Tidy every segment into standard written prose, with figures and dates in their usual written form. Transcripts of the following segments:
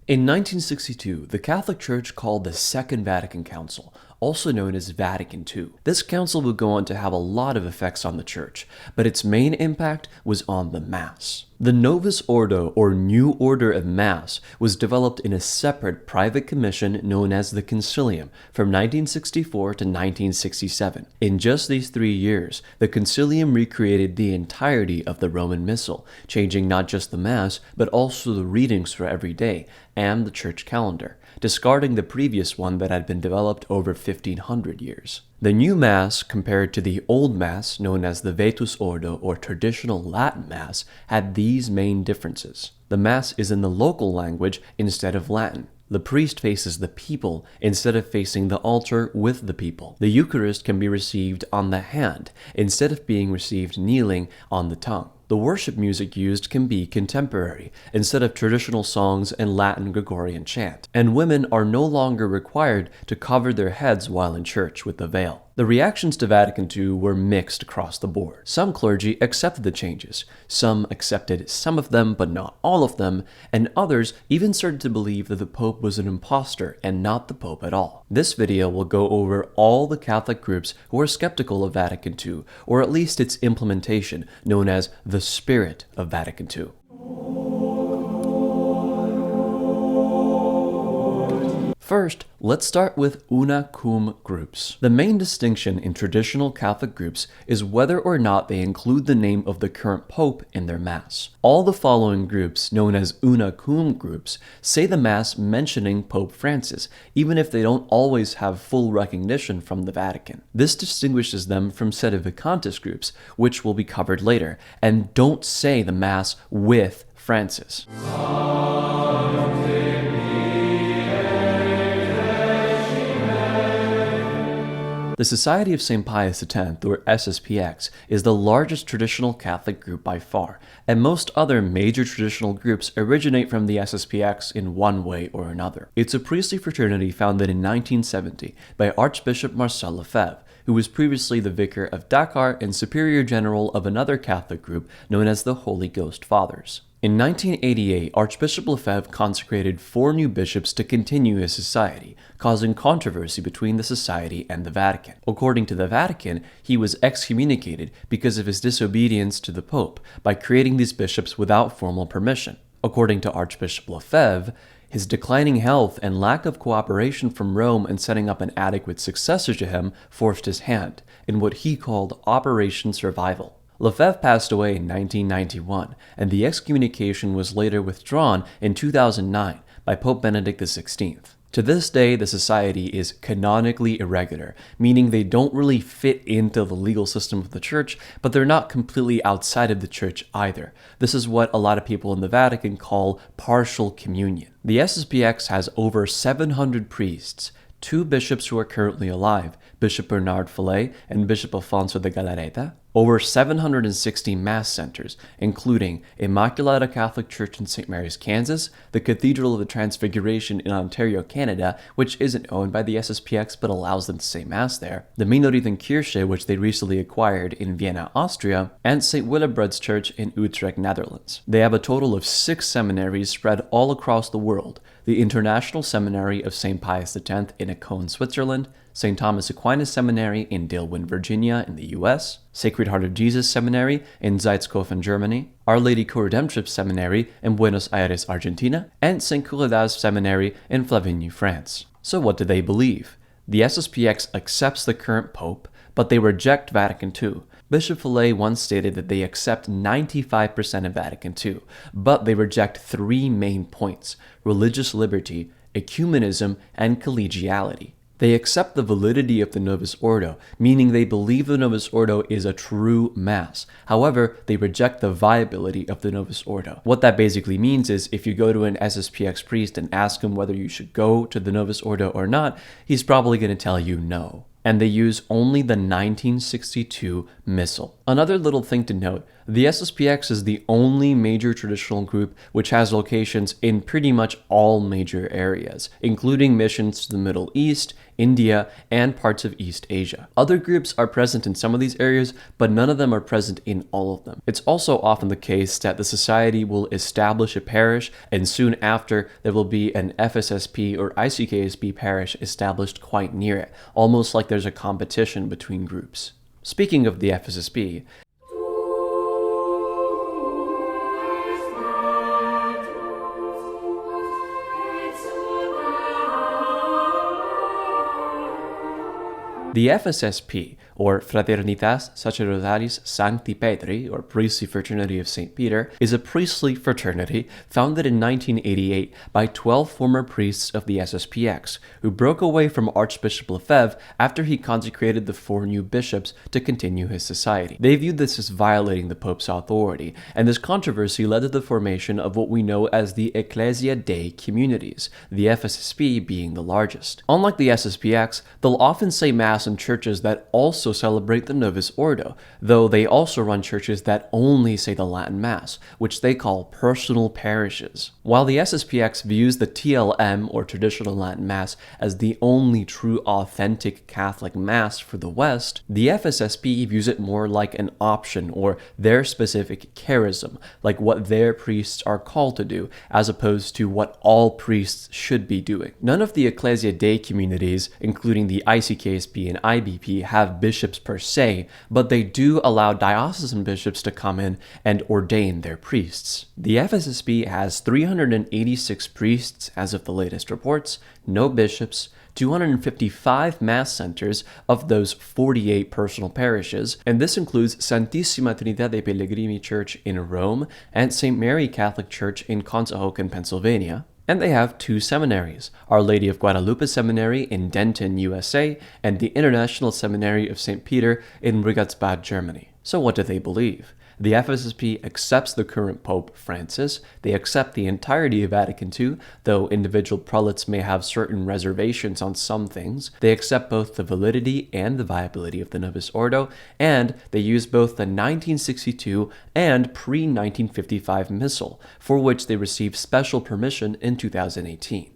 In 1962, the Catholic Church called the Second Vatican Council, also known as Vatican II. This council would go on to have a lot of effects on the Church, but its main impact was on the Mass. The Novus Ordo, or New Order of Mass, was developed in a separate private commission known as the Concilium from 1964 to 1967. In just these 3 years, the Concilium recreated the entirety of the Roman Missal, changing not just the Mass, but also the readings for every day and the church calendar, discarding the previous one that had been developed over 1500 years. The new Mass, compared to the old Mass known as the Vetus Ordo or traditional Latin Mass, had these main differences. The Mass is in the local language instead of Latin. The priest faces the people instead of facing the altar with the people. The Eucharist can be received on the hand instead of being received kneeling on the tongue. The worship music used can be contemporary, instead of traditional songs and Latin Gregorian chant. And women are no longer required to cover their heads while in church with the veil. The reactions to Vatican II were mixed across the board. Some clergy accepted the changes, some accepted some of them but not all of them, and others even started to believe that the Pope was an impostor and not the Pope at all. This video will go over all the Catholic groups who are skeptical of Vatican II, or at least its implementation, known as the spirit of Vatican II. First, let's start with Una-Cum groups. The main distinction in traditional Catholic groups is whether or not they include the name of the current pope in their Mass. All the following groups, known as Una-Cum groups, say the Mass mentioning Pope Francis, even if they don't always have full recognition from the Vatican. This distinguishes them from Sedevacantist groups, which will be covered later, and don't say the Mass with Francis. The Society of St. Pius X, or SSPX, is the largest traditional Catholic group by far, and most other major traditional groups originate from the SSPX in one way or another. It's a priestly fraternity founded in 1970 by Archbishop Marcel Lefebvre, who was previously the vicar of Dakar and superior general of another Catholic group known as the Holy Ghost Fathers. In 1988, Archbishop Lefebvre consecrated 4 new bishops to continue his society, causing controversy between the society and the Vatican. According to the Vatican, he was excommunicated because of his disobedience to the Pope by creating these bishops without formal permission. According to Archbishop Lefebvre, his declining health and lack of cooperation from Rome in setting up an adequate successor to him forced his hand in what he called Operation Survival. Lefebvre passed away in 1991, and the excommunication was later withdrawn in 2009 by Pope Benedict XVI. To this day, the society is canonically irregular, meaning they don't really fit into the legal system of the Church, but they're not completely outside of the Church either. This is what a lot of people in the Vatican call partial communion. The SSPX has over 700 priests, 2 bishops who are currently alive, Bishop Bernard Fillet and Bishop Alfonso de Galarreta, over 760 Mass centers, including Immaculata Catholic Church in St. Mary's, Kansas, the Cathedral of the Transfiguration in Ontario, Canada, which isn't owned by the SSPX but allows them to say Mass there, the Minoritenkirche, which they recently acquired in Vienna, Austria, and St. Willebroed's Church in Utrecht, Netherlands. They have a total of 6 seminaries spread all across the world: the International Seminary of St. Pius X in Aachen, Switzerland, St. Thomas Aquinas Seminary in Dillwyn, Virginia in the US, Sacred Heart of Jesus Seminary in Zeitskofen, Germany, Our Lady Co-Redemptrix Seminary in Buenos Aires, Argentina, and St. Curedas Seminary in Flavigny, France. So what do they believe? The SSPX accepts the current pope, but they reject Vatican II. Bishop Fillet once stated that they accept 95% of Vatican II, but they reject 3 main points: religious liberty, ecumenism, and collegiality. They accept the validity of the Novus Ordo, meaning they believe the Novus Ordo is a true Mass. However, they reject the viability of the Novus Ordo. What that basically means is if you go to an SSPX priest and ask him whether you should go to the Novus Ordo or not, he's probably going to tell you no. And they use only the 1962 Missal. Another little thing to note, the SSPX is the only major traditional group which has locations in pretty much all major areas, including missions to the Middle East, India, and parts of East Asia. Other groups are present in some of these areas, but none of them are present in all of them. It's also often the case that the society will establish a parish, and soon after there will be an FSSP or ICKSP parish established quite near it, almost like there's a competition between groups. Speaking of the FSSP, the FSSP, or Fraternitas Sacerdotalis Sancti Petri, or Priestly Fraternity of St. Peter, is a priestly fraternity founded in 1988 by 12 former priests of the SSPX, who broke away from Archbishop Lefebvre after he consecrated the 4 new bishops to continue his society. They viewed this as violating the Pope's authority, and this controversy led to the formation of what we know as the Ecclesia Dei communities, the FSSP being the largest. Unlike the SSPX, they'll often say Mass in churches that also celebrate the Novus Ordo, though they also run churches that only say the Latin Mass, which they call personal parishes. While the SSPX views the TLM, or Traditional Latin Mass, as the only true authentic Catholic Mass for the West, the FSSP views it more like an option or their specific charism, like what their priests are called to do, as opposed to what all priests should be doing. None of the Ecclesia Dei communities, including the ICKSP and IBP, have bishops per se, but they do allow diocesan bishops to come in and ordain their priests. The FSSP has 386 priests as of the latest reports, no bishops, 255 Mass centers of those 48 personal parishes, and this includes Santissima Trinidad dei Pellegrini Church in Rome and St. Mary Catholic Church in Conshohocken, Pennsylvania. And they have 2 seminaries, Our Lady of Guadalupe Seminary in Denton, USA, and the International Seminary of St. Peter in Rigatsbad, Germany. So what do they believe? The FSSP accepts the current Pope Francis. They accept the entirety of Vatican II, though individual prelates may have certain reservations on some things. They accept both the validity and the viability of the Novus Ordo, and they use both the 1962 and pre-1955 Missal, for which they received special permission in 2018.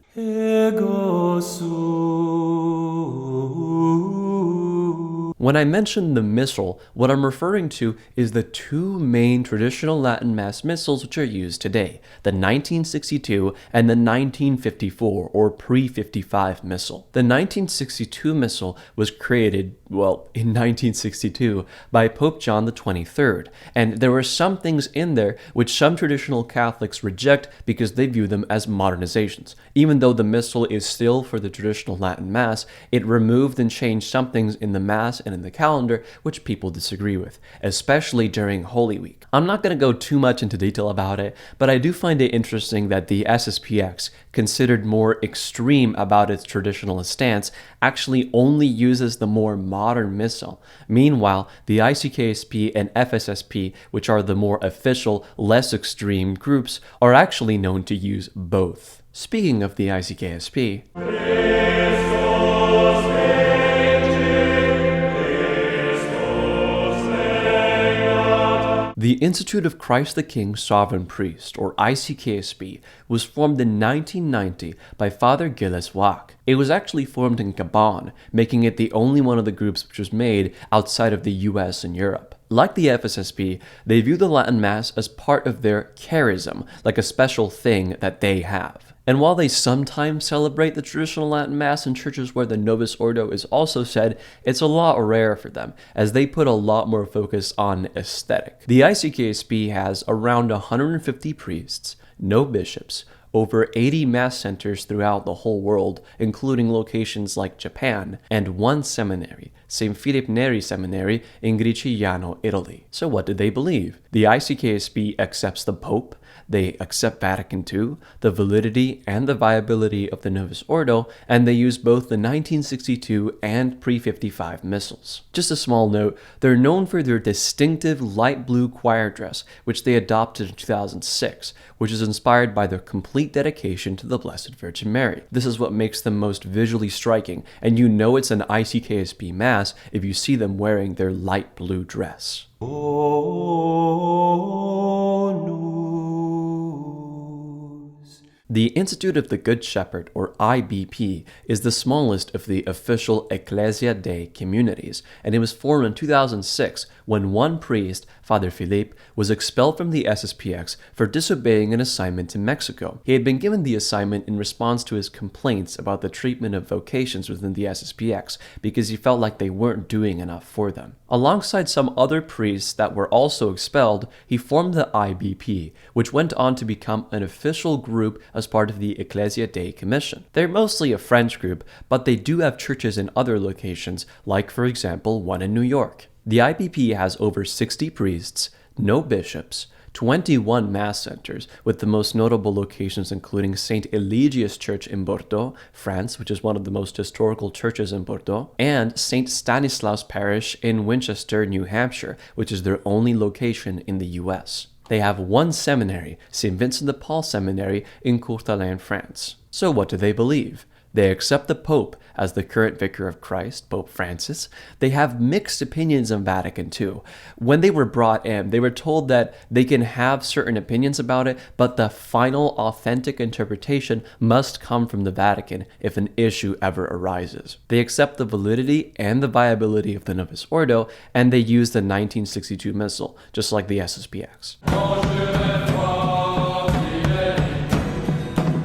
When I mention the Missal, what I'm referring to is the 2 main traditional Latin Mass Missals which are used today, the 1962 and the 1954 or pre-55 Missal. The 1962 Missal was created, in 1962 by Pope John XXIII, and there were some things in there which some traditional Catholics reject because they view them as modernizations. Even though the Missal is still for the traditional Latin Mass, it removed and changed some things in the Mass and in the calendar which people disagree with, especially during Holy Week. I'm not going to go too much into detail about it, but I do find it interesting that the SSPX, considered more extreme about its traditionalist stance, actually only uses the more modern Missal. Meanwhile, the ICKSP and FSSP, which are the more official, less extreme groups, are actually known to use both. Speaking of the ICKSP, the Institute of Christ the King Sovereign Priest, or ICKSP, was formed in 1990 by Father Gilles Wack. It was actually formed in Gabon, making it the only one of the groups which was made outside of the US and Europe. Like the FSSP, they view the Latin Mass as part of their charism, like a special thing that they have. And while they sometimes celebrate the traditional Latin Mass in churches where the Novus Ordo is also said, it's a lot rare for them, as they put a lot more focus on aesthetic. The ICKSP has around 150 priests, no bishops, over 80 Mass centers throughout the whole world, including locations like Japan, and 1 seminary, St. Philip Neri Seminary in Gricigliano, Italy. So what do they believe? The ICKSP accepts the Pope. They accept Vatican II, the validity and the viability of the Novus Ordo, and they use both the 1962 and pre-55 missals. Just a small note, they're known for their distinctive light blue choir dress, which they adopted in 2006, which is inspired by their complete dedication to the Blessed Virgin Mary. This is what makes them most visually striking, and you know it's an ICKSP Mass if you see them wearing their light blue dress. The Institute of the Good Shepherd, or IBP, is the smallest of the official Ecclesia Dei communities, and it was formed in 2006 when one priest, Father Philippe, was expelled from the SSPX for disobeying an assignment in Mexico. He had been given the assignment in response to his complaints about the treatment of vocations within the SSPX because he felt like they weren't doing enough for them. Alongside some other priests that were also expelled, he formed the IBP, which went on to become an official group as part of the Ecclesia Dei Commission. They're mostly a French group, but they do have churches in other locations, like for example one in New York. The IBP has over 60 priests, no bishops, 21 mass centers, with the most notable locations including St. Eligius Church in Bordeaux, France, which is one of the most historical churches in Bordeaux, and St. Stanislaus Parish in Winchester, New Hampshire, which is their only location in the US. They have one seminary, St. Vincent de Paul Seminary in Courtalain, France. So what do they believe? They accept the Pope as the current Vicar of Christ, Pope Francis. They have mixed opinions on Vatican II. When they were brought in, they were told that they can have certain opinions about it, but the final authentic interpretation must come from the Vatican if an issue ever arises. They accept the validity and the viability of the Novus Ordo, and they use the 1962 Missal, just like the SSPX.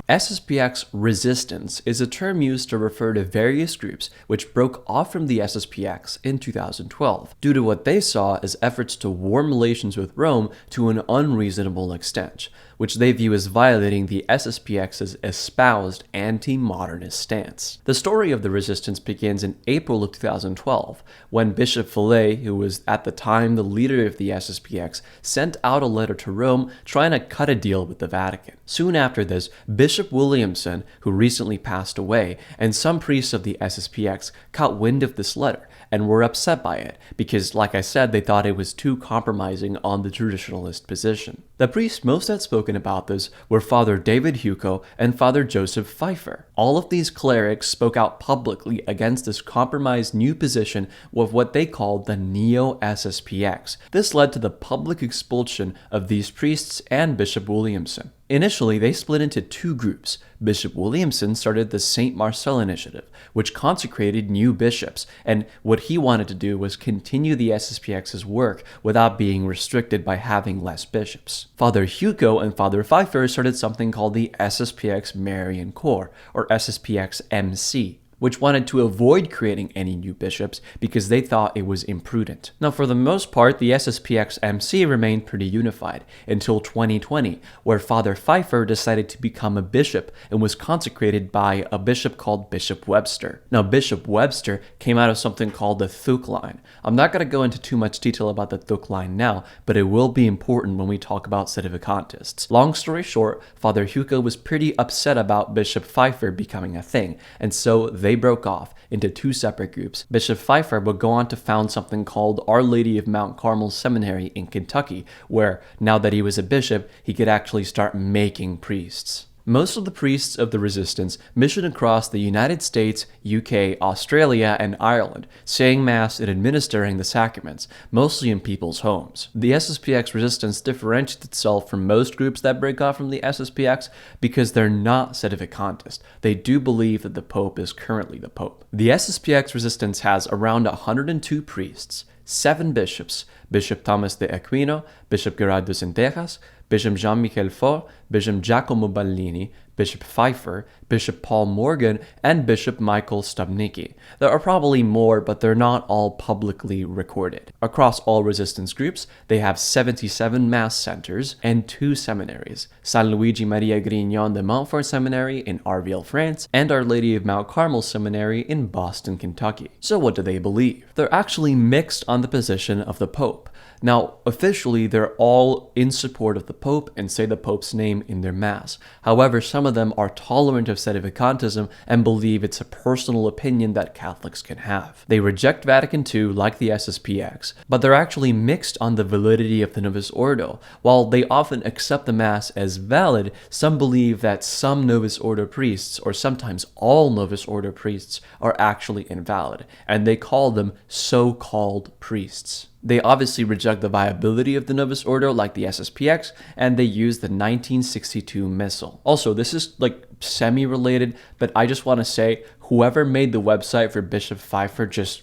SSPX resistance is a term used to refer to various groups which broke off from the SSPX in 2012 due to what they saw as efforts to warm relations with Rome to an unreasonable extent, which they view as violating the SSPX's espoused anti-modernist stance. The story of the resistance begins in April of 2012, when Bishop Fillet, who was at the time the leader of the SSPX, sent out a letter to Rome trying to cut a deal with the Vatican. Soon after this, Bishop Williamson, who recently passed away, and some priests of the SSPX caught wind of this letter and were upset by it because, like I said, they thought it was too compromising on the traditionalist position. The priests most outspoken about this were Father David Hugo and Father Joseph Pfeiffer. All of these clerics spoke out publicly against this compromised new position of what they called the Neo-SSPX. This led to the public expulsion of these priests and Bishop Williamson. Initially, they split into two groups. Bishop Williamson started the St. Marcel Initiative, which consecrated new bishops, and what he wanted to do was continue the SSPX's work without being restricted by having less bishops. Father Hugo and Father Pfeiffer started something called the SSPX Marian Corps, or SSPX-MC, which wanted to avoid creating any new bishops because they thought it was imprudent. Now, for the most part, the SSPX-MC remained pretty unified until 2020, where Father Pfeiffer decided to become a bishop and was consecrated by a bishop called Bishop Webster. Now, Bishop Webster came out of something called the Thuc line. I'm not going to go into too much detail about the Thuc line now, but it will be important when we talk about Sedevacantists. Long story short, Father Hugo was pretty upset about Bishop Pfeiffer becoming a thing, and so they broke off into two separate groups. Bishop Pfeiffer would go on to found something called Our Lady of Mount Carmel Seminary in Kentucky, where, now that he was a bishop, he could actually start making priests. Most of the priests of the resistance missioned across the United States, UK, Australia, and Ireland, saying Mass and administering the sacraments, mostly in people's homes. The SSPX resistance differentiates itself from most groups that break off from the SSPX because they're not Sedevacantist. They do believe that the Pope is currently the Pope. The SSPX resistance has around 102 priests, 7 bishops, Bishop Thomas de Aquino, Bishop Gerardus in Texas, Bishop Jean-Michel Faure, Bishop Giacomo Ballini, Bishop Pfeiffer, Bishop Paul Morgan, and Bishop Michael Stubnicki. There are probably more, but they're not all publicly recorded. Across all resistance groups, they have 77 mass centers and 2 seminaries, San Luigi Maria Grignon de Montfort Seminary in Arville, France, and Our Lady of Mount Carmel Seminary in Boston, Kentucky. So what do they believe? They're actually mixed on the position of the Pope. Now, officially, they're all in support of the Pope and say the Pope's name in their Mass. However, some of them are tolerant of Sedevacantism and believe it's a personal opinion that Catholics can have. They reject Vatican II like the SSPX, but they're actually mixed on the validity of the Novus Ordo. While they often accept the Mass as valid, some believe that some Novus Ordo priests, or sometimes all Novus Ordo priests, are actually invalid, and they call them so-called priests. They obviously reject the viability of the Novus Ordo like the SSPX, and they use the 1962 Missal. Also, this is like semi-related, but I just want to say, whoever made the website for Bishop Pfeiffer, just,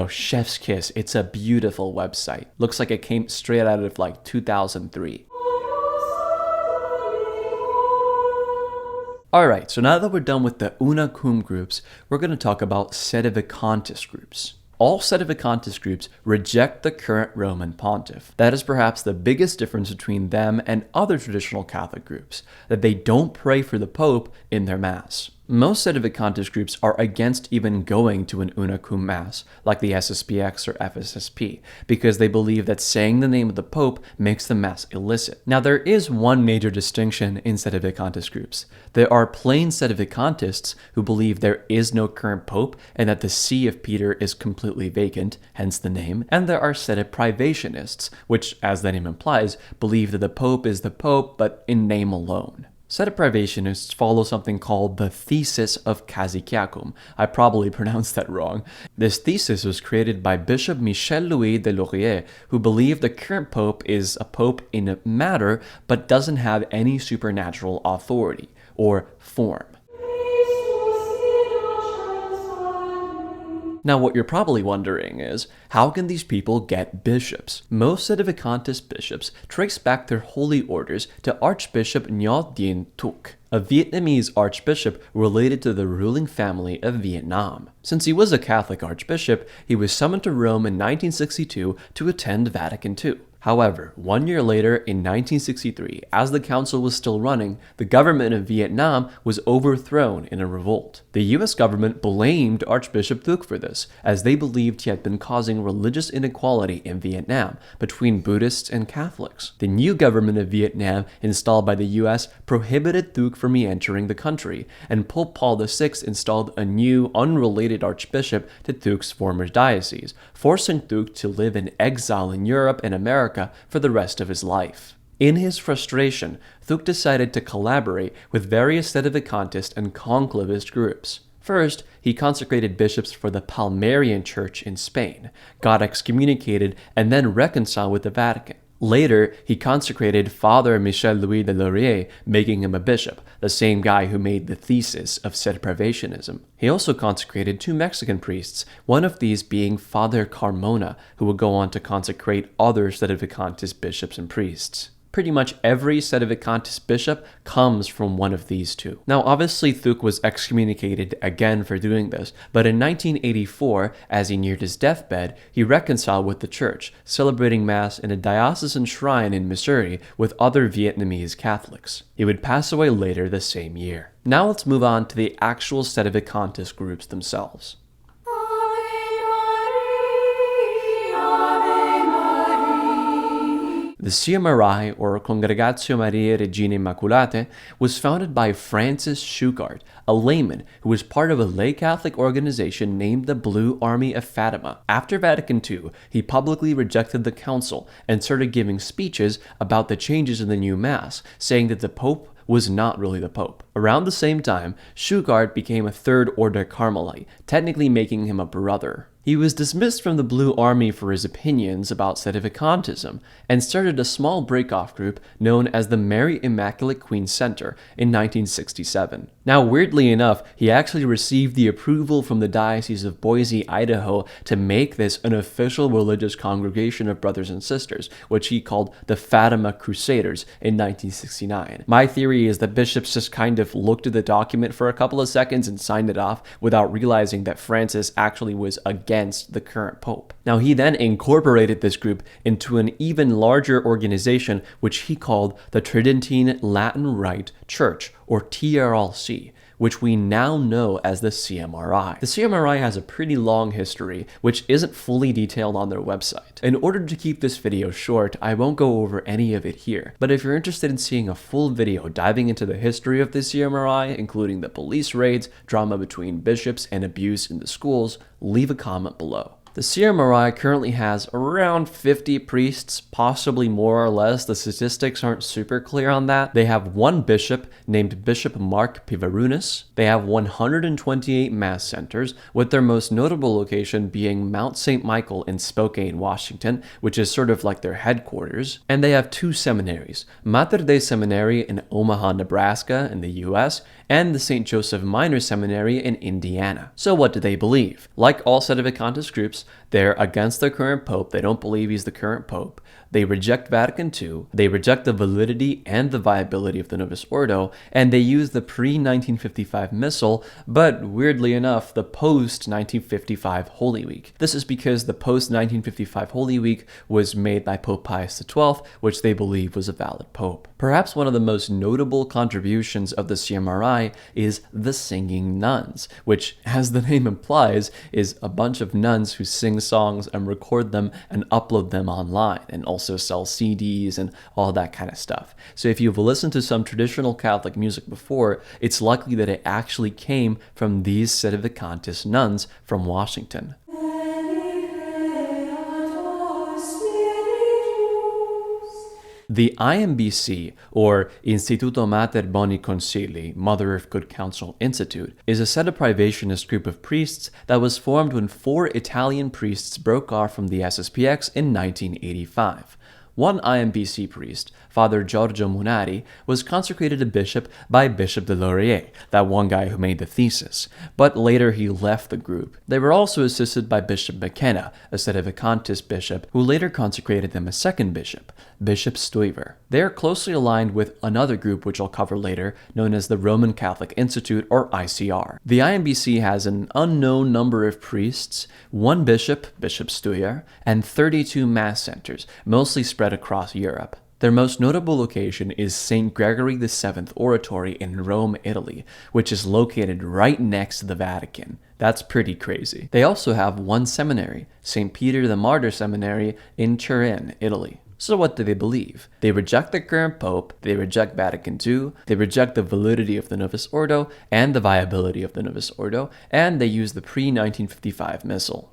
chef's kiss. It's a beautiful website. Looks like it came straight out of like 2003. Alright, so now that we're done with the Una-Cum groups, we're going to talk about Sedevacantist groups. All Sedevacantist groups reject the current Roman pontiff. That is perhaps the biggest difference between them and other traditional Catholic groups, that they don't pray for the Pope in their Mass. Most Sedevacantist groups are against even going to an Una-Cum Mass, like the SSPX or FSSP, because they believe that saying the name of the Pope makes the Mass illicit. Now, there is one major distinction in Sedevacantist groups. There are plain Sedevacantists who believe there is no current Pope and that the See of Peter is completely vacant, hence the name, and there are Sedeprivationists, which, as the name implies, believe that the Pope is the Pope, but in name alone. Sedeprivationists follow something called the Thesis of ICKSP. I probably pronounced that wrong. This thesis was created by Bishop Michel-Louis de Laurier, who believed the current pope is a pope in matter, but doesn't have any supernatural authority, or form. Now, what you're probably wondering is, how can these people get bishops? Most Sedevacantist bishops trace back their holy orders to Archbishop Ngoc Dien Thuc, a Vietnamese archbishop related to the ruling family of Vietnam. Since he was a Catholic archbishop, he was summoned to Rome in 1962 to attend Vatican II. However, 1 year later, in 1963, as the council was still running, the government of Vietnam was overthrown in a revolt. The US government blamed Archbishop Thuc for this, as they believed he had been causing religious inequality in Vietnam between Buddhists and Catholics. The new government of Vietnam, installed by the US, prohibited Thuc from re-entering the country, and Pope Paul VI installed a new, unrelated archbishop to Thuc's former diocese, forcing Thuc to live in exile in Europe and America for the rest of his life. In his frustration, Thuc decided to collaborate with various Sedevacantist and Conclavist groups. First, he consecrated bishops for the Palmarian Church in Spain, got excommunicated, and then reconciled with the Vatican. Later, he consecrated Father Michel-Louis de Laurier, making him a bishop, the same guy who made the thesis of Sedeprivatianism. He also consecrated 2 Mexican priests, one of these being Father Carmona, who would go on to consecrate other Sedevacantist bishops and priests. Pretty much every Sedevacantist bishop comes from one of these two. Now, obviously, Thuc was excommunicated again for doing this, but in 1984, as he neared his deathbed, he reconciled with the church, celebrating Mass in a diocesan shrine in Missouri with other Vietnamese Catholics. He would pass away later the same year. Now let's move on to the actual Sedevacantist groups themselves. The CMRI, or Congregatio Mariae Reginae Immaculatae, was founded by Francis Shoutout, a layman who was part of a lay Catholic organization named the Blue Army of Fatima. After Vatican II, he publicly rejected the council and started giving speeches about the changes in the new Mass, saying that the Pope was not really the Pope. Around the same time, Shoutout became a Third Order Carmelite, technically making him a brother. He was dismissed from the Blue Army for his opinions about Sedevacantism and started a small breakoff group known as the Mary Immaculate Queen Center in 1967. Now, weirdly enough, he actually received the approval from the Diocese of Boise, Idaho, to make this an official religious congregation of brothers and sisters, which he called the Fatima Crusaders in 1969. My theory is that bishops just kind of looked at the document for a couple of seconds and signed it off without realizing that Francis actually was against the current pope. Now, he then incorporated this group into an even larger organization, which he called the Tridentine Latin Rite Church, or TRLC, which we now know as the CMRI. The CMRI has a pretty long history, which isn't fully detailed on their website. In order to keep this video short, I won't go over any of it here, but if you're interested in seeing a full video diving into the history of the CMRI, including the police raids, drama between bishops, and abuse in the schools, leave a comment below. The CMRI currently has around 50 priests, possibly more or less. The statistics aren't super clear on that. They have one bishop named Bishop Mark Pivarunas. They have 128 mass centers, with their most notable location being Mount St. Michael in Spokane, Washington, which is sort of like their headquarters. And they have two seminaries, Mater Dei Seminary in Omaha, Nebraska in the US, and the St. Joseph Minor Seminary in Indiana. So what do they believe? Like all Sedevacantist groups, they're against the current pope. They don't believe he's the current pope. They reject Vatican II. They reject the validity and the viability of the Novus Ordo, and they use the pre-1955 Missal, but weirdly enough, the post-1955 Holy Week. This is because the post-1955 Holy Week was made by Pope Pius XII, which they believe was a valid pope. Perhaps one of the most notable contributions of the CMRI is the singing nuns, which, as the name implies, is a bunch of nuns who sing songs and record them and upload them online, and also sell CDs and all that kind of stuff. So if you've listened to some traditional Catholic music before, it's likely that it actually came from these Sedevacantist nuns from Washington. The IMBC, or Instituto Mater Boni Concili, Mother of Good Counsel Institute, is a Sedeprivationist group of priests that was formed when 4 Italian priests broke off from the SSPX in 1985. One IMBC priest, Father Giorgio Munari, was consecrated a bishop by Bishop de Laurier, that one guy who made the thesis, but later he left the group. They were also assisted by Bishop McKenna, a Sedevacantist bishop, who later consecrated them a second bishop, Bishop Stuyver. They are closely aligned with another group which I'll cover later, known as the Roman Catholic Institute, or ICR. The IMBC has an unknown number of priests, one bishop, Bishop Stuyver, and 32 mass centers, mostly spread across Europe. Their most notable location is St. Gregory VII Oratory in Rome, Italy, which is located right next to the Vatican. That's pretty crazy. They also have one seminary, St. Peter the Martyr Seminary in Turin, Italy. So what do they believe? They reject the current pope, they reject Vatican II, they reject the validity of the Novus Ordo and the viability of the Novus Ordo, and they use the pre-1955 Missal.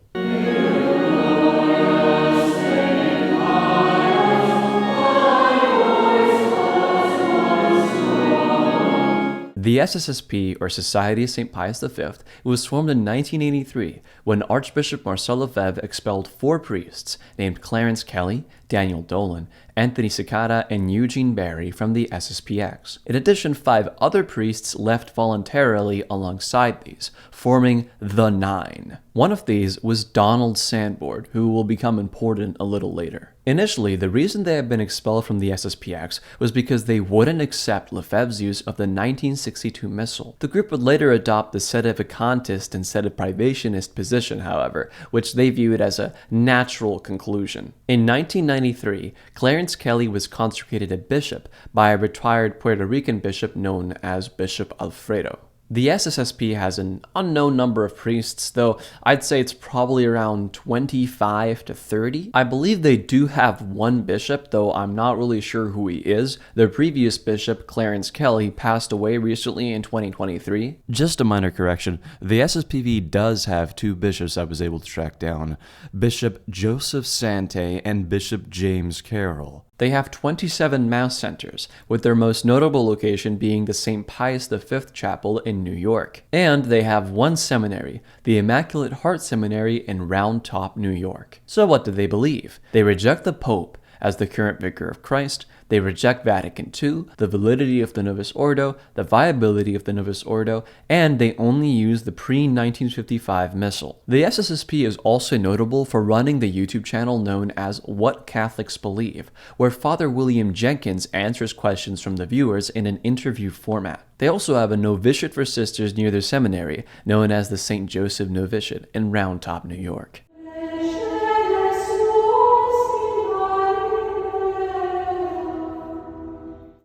The SSSP, or Society of St. Pius V, was formed in 1983 when Archbishop Marcel Lefebvre expelled 4 priests named Clarence Kelly, Daniel Dolan, Anthony Cicada, and Eugene Barry from the SSPX. In addition, 5 other priests left voluntarily alongside these, forming the 9. One of these was Donald Sandford, who will become important a little later. Initially, the reason they had been expelled from the SSPX was because they wouldn't accept Lefebvre's use of the 1962 Missal. The group would later adopt the Sedevacantist and Sedeprivationist position, however, which they viewed as a natural conclusion. In 1993, Clarence Kelly was consecrated a bishop by a retired Puerto Rican bishop known as Bishop Alfredo. The SSSP has an unknown number of priests, though I'd say it's probably around 25 to 30. I believe they do have one bishop, though I'm not really sure who he is. Their previous bishop, Clarence Kelly, passed away recently in 2023. Just a minor correction, the SSPV does have 2 bishops I was able to track down, Bishop Joseph Sante and Bishop James Carroll. They have 27 mass centers, with their most notable location being the St. Pius V Chapel in New York. And they have one seminary, the Immaculate Heart Seminary in Round Top, New York. So what do they believe? They reject the Pope as the current vicar of Christ, they reject Vatican II, the validity of the Novus Ordo, the viability of the Novus Ordo, and they only use the pre-1955 Missal. The SSSP is also notable for running the YouTube channel known as What Catholics Believe, where Father William Jenkins answers questions from the viewers in an interview format. They also have a novitiate for sisters near their seminary, known as the St. Joseph Novitiate in Round Top, New York.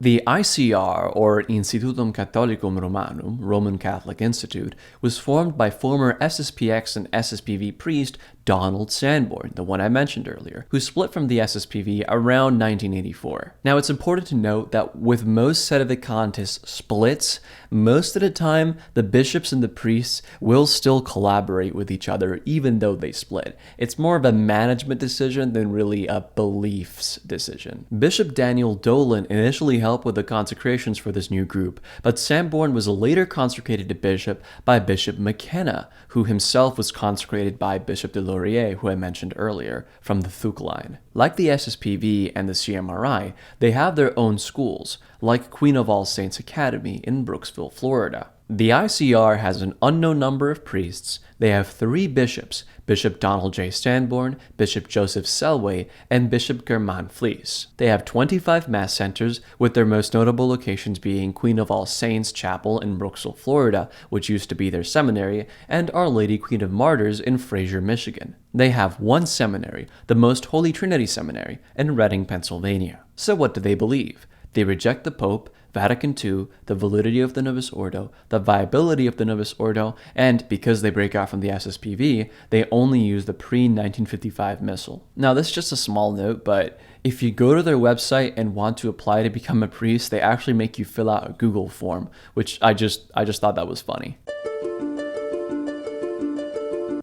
The ICR, or Institutum Catholicum Romanum, Roman Catholic Institute, was formed by former SSPX and SSPV priest Donald Sanborn, the one I mentioned earlier, who split from the SSPV around 1984. Now, it's important to note that with most Sedevacantist splits, most of the time, the bishops and the priests will still collaborate with each other even though they split. It's more of a management decision than really a beliefs decision. Bishop Daniel Dolan initially helped with the consecrations for this new group, but Sanborn was later consecrated to bishop by Bishop McKenna, who himself was consecrated by Bishop de Laurier, who I mentioned earlier, from the Thuc line. Like the SSPV and the CMRI, they have their own schools, like Queen of All Saints Academy in Brooksville, Florida. The ICR has an unknown number of priests. They have 3 bishops, Bishop Donald J. Sanborn, Bishop Joseph Selway, and Bishop Germain Fleece. They have 25 mass centers, with their most notable locations being Queen of All Saints Chapel in Brooksville, Florida, which used to be their seminary, and Our Lady Queen of Martyrs in Fraser, Michigan. They have 1 seminary, the Most Holy Trinity Seminary, in Reading, Pennsylvania. So what do they believe? They reject the Pope, Vatican II, the validity of the Novus Ordo, the viability of the Novus Ordo, and because they break out from the SSPV, they only use the pre-1955 Missal. Now, this is just a small note, but if you go to their website and want to apply to become a priest, they actually make you fill out a Google form, which I just thought that was funny.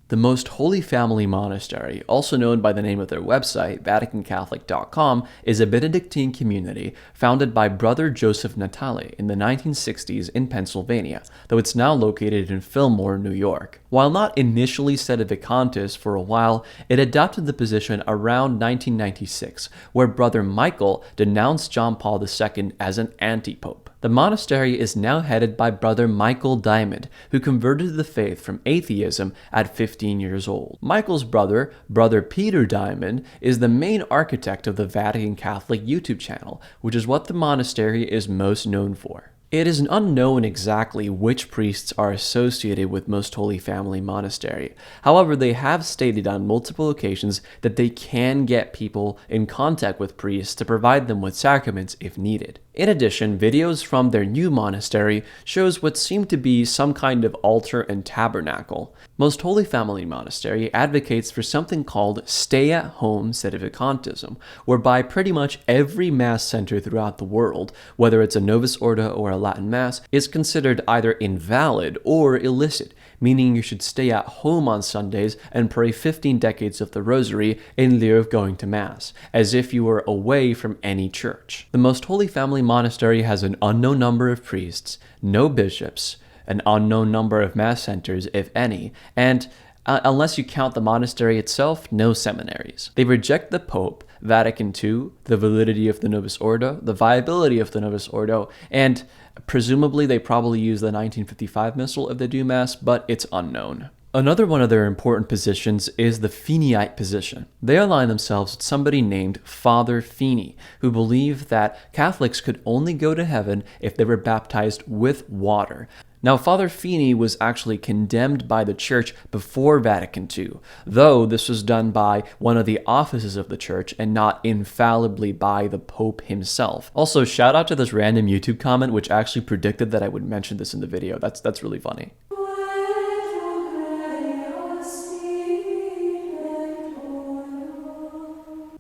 The Most Holy Family Monastery, also known by the name of their website, VaticanCatholic.com, is a Benedictine community founded by Brother Joseph Natale in the 1960s in Pennsylvania, though it's now located in Fillmore, New York. While not initially Sedevacantist for a while, it adopted the position around 1996, where Brother Michael denounced John Paul II as an anti-pope. The monastery is now headed by Brother Michael Diamond, who converted to the faith from atheism at 15 years old. Michael's brother, Brother Peter Diamond, is the main architect of the Vatican Catholic YouTube channel, which is what the monastery is most known for. It is unknown exactly which priests are associated with Most Holy Family Monastery. However, they have stated on multiple occasions that they can get people in contact with priests to provide them with sacraments if needed. In addition, videos from their new monastery shows what seemed to be some kind of altar and tabernacle. Most Holy Family Monastery advocates for something called stay-at-home Sedevacantism, whereby pretty much every mass center throughout the world, whether it's a Novus Ordo or a Latin Mass, is considered either invalid or illicit, meaning you should stay at home on Sundays and pray 15 decades of the Rosary in lieu of going to Mass, as if you were away from any church. The Most Holy Family Monastery has an unknown number of priests, no bishops, an unknown number of mass centers, if any, and unless you count the monastery itself, no seminaries. They reject the Pope, Vatican II, the validity of the Novus Ordo, the viability of the Novus Ordo, and presumably they probably use the 1955 Missal if they do Mass, but it's unknown. Another one of their important positions is the Feeneyite position. They align themselves with somebody named Father Feeney, who believed that Catholics could only go to heaven if they were baptized with water. Now, Father Feeney was actually condemned by the church before Vatican II, though this was done by one of the offices of the church and not infallibly by the Pope himself. Also, shout out to this random YouTube comment which actually predicted that I would mention this in the video. That's really funny.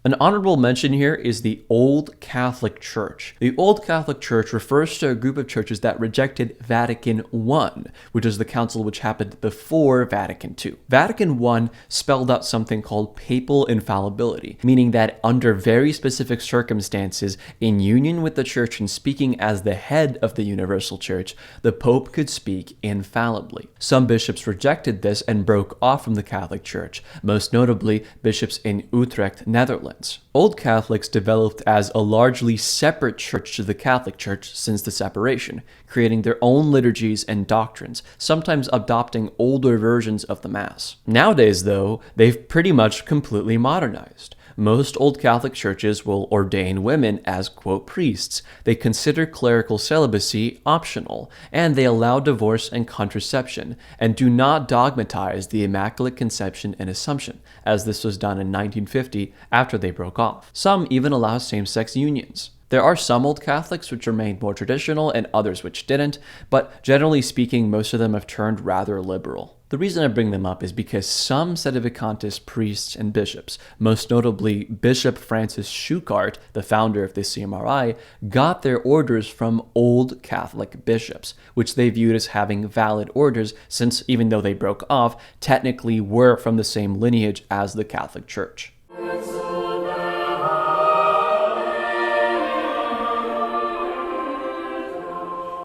An honorable mention here is the Old Catholic Church. The Old Catholic Church refers to a group of churches that rejected Vatican I, which is the council which happened before Vatican II. Vatican I spelled out something called papal infallibility, meaning that under very specific circumstances, in union with the church and speaking as the head of the universal church, the Pope could speak infallibly. Some bishops rejected this and broke off from the Catholic Church, most notably bishops in Utrecht, Netherlands. Old Catholics developed as a largely separate church to the Catholic Church since the separation, creating their own liturgies and doctrines, sometimes adopting older versions of the Mass. Nowadays, though, they've pretty much completely modernized. Most Old Catholic churches will ordain women as, quote, priests. They consider clerical celibacy optional, and they allow divorce and contraception, and do not dogmatize the Immaculate Conception and Assumption, as this was done in 1950 after they broke off. Some even allow same-sex unions. There are some old Catholics which remained more traditional and others which didn't, but generally speaking, most of them have turned rather liberal. The reason I bring them up is because some Sedevacantist priests and bishops, most notably Bishop Francis Shoutout, the founder of the CMRI, got their orders from old Catholic bishops, which they viewed as having valid orders since, even though they broke off, technically were from the same lineage as the Catholic Church.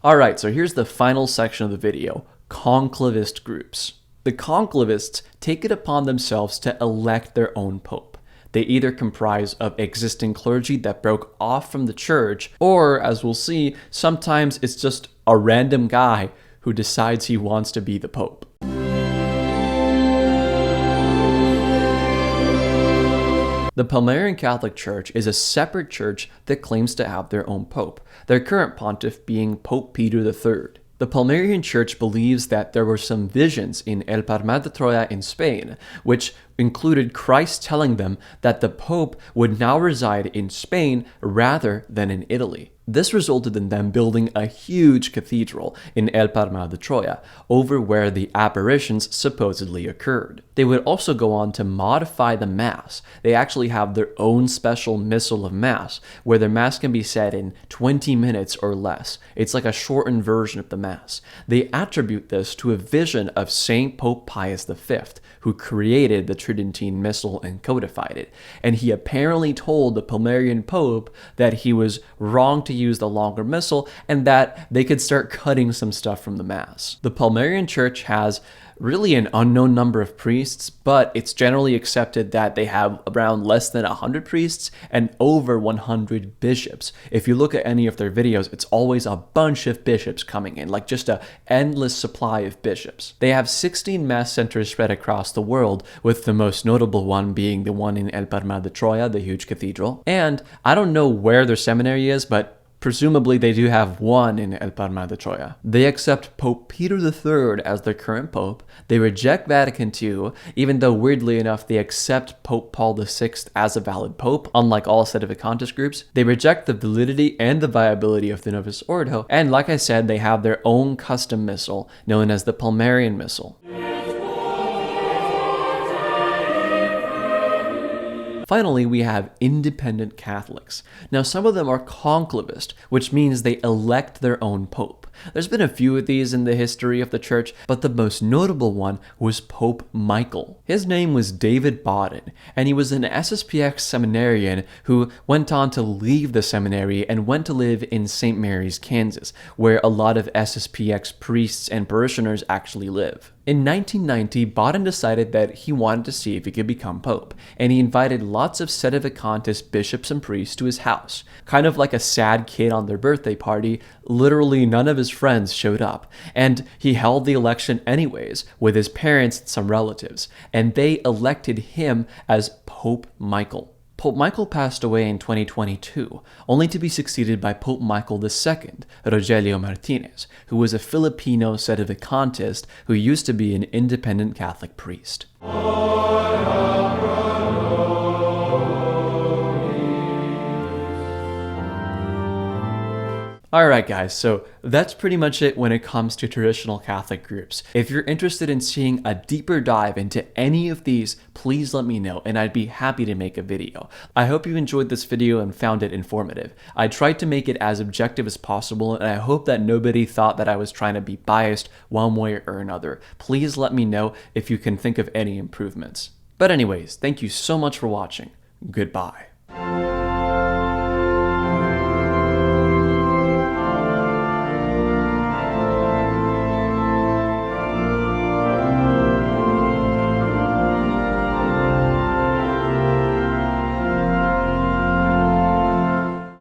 Alright, so here's the final section of the video, Conclavist Groups. The Conclavists take it upon themselves to elect their own pope. They either comprise of existing clergy that broke off from the church, or, as we'll see, sometimes it's just a random guy who decides he wants to be the pope. The Palmarian Catholic Church is a separate church that claims to have their own pope, their current pontiff being Pope Peter III. The Palmarian Church believes that there were some visions in El Palmar de Troya in Spain, which included Christ telling them that the Pope would now reside in Spain rather than in Italy. This resulted in them building a huge cathedral in El Palmar de Troya, over where the apparitions supposedly occurred. They would also go on to modify the Mass. They actually have their own special Missal of Mass, where their Mass can be said in 20 minutes or less. It's like a shortened version of the Mass. They attribute this to a vision of Saint Pope Pius V, who created the Tridentine Missal and codified it. And he apparently told the Palmarian Pope that he was wrong to use the longer Missal and that they could start cutting some stuff from the Mass. The Palmarian Church has really an unknown number of priests, but it's generally accepted that they have around less than 100 priests and over 100 bishops. If you look at any of their videos, it's always a bunch of bishops coming in, like just an endless supply of bishops. They have 16 mass centers spread across the world, with the most notable one being the one in El Palmar de Troya, the huge cathedral. And I don't know where their seminary is, but presumably they do have one in El Palmar de Troya. They accept Pope Peter III as their current pope. They reject Vatican II, even though weirdly enough they accept Pope Paul VI as a valid pope, unlike all Sedevacantist groups. They reject the validity and the viability of the Novus Ordo, and like I said, they have their own custom missal, known as the Palmarian Missal. Finally, we have independent Catholics. Now, some of them are conclavist, which means they elect their own pope. There's been a few of these in the history of the church, but the most notable one was Pope Michael. His name was David Bodden, and he was an SSPX seminarian who went on to leave the seminary and went to live in St. Mary's, Kansas, where a lot of SSPX priests and parishioners actually live. In 1990, Bodden decided that he wanted to see if he could become pope, and he invited lots of Sedevacantist bishops and priests to his house. Kind of like a sad kid on their birthday party, literally none of his friends showed up, and he held the election anyways, with his parents and some relatives, and they elected him as Pope Michael. Pope Michael passed away in 2022, only to be succeeded by Pope Michael II, Rogelio Martinez, who was a Filipino Sedevacantist who used to be an independent Catholic priest. Alright guys, so that's pretty much it when it comes to traditional Catholic groups. If you're interested in seeing a deeper dive into any of these, please let me know and I'd be happy to make a video. I hope you enjoyed this video and found it informative. I tried to make it as objective as possible and I hope that nobody thought that I was trying to be biased one way or another. Please let me know if you can think of any improvements. But anyways, thank you so much for watching. Goodbye.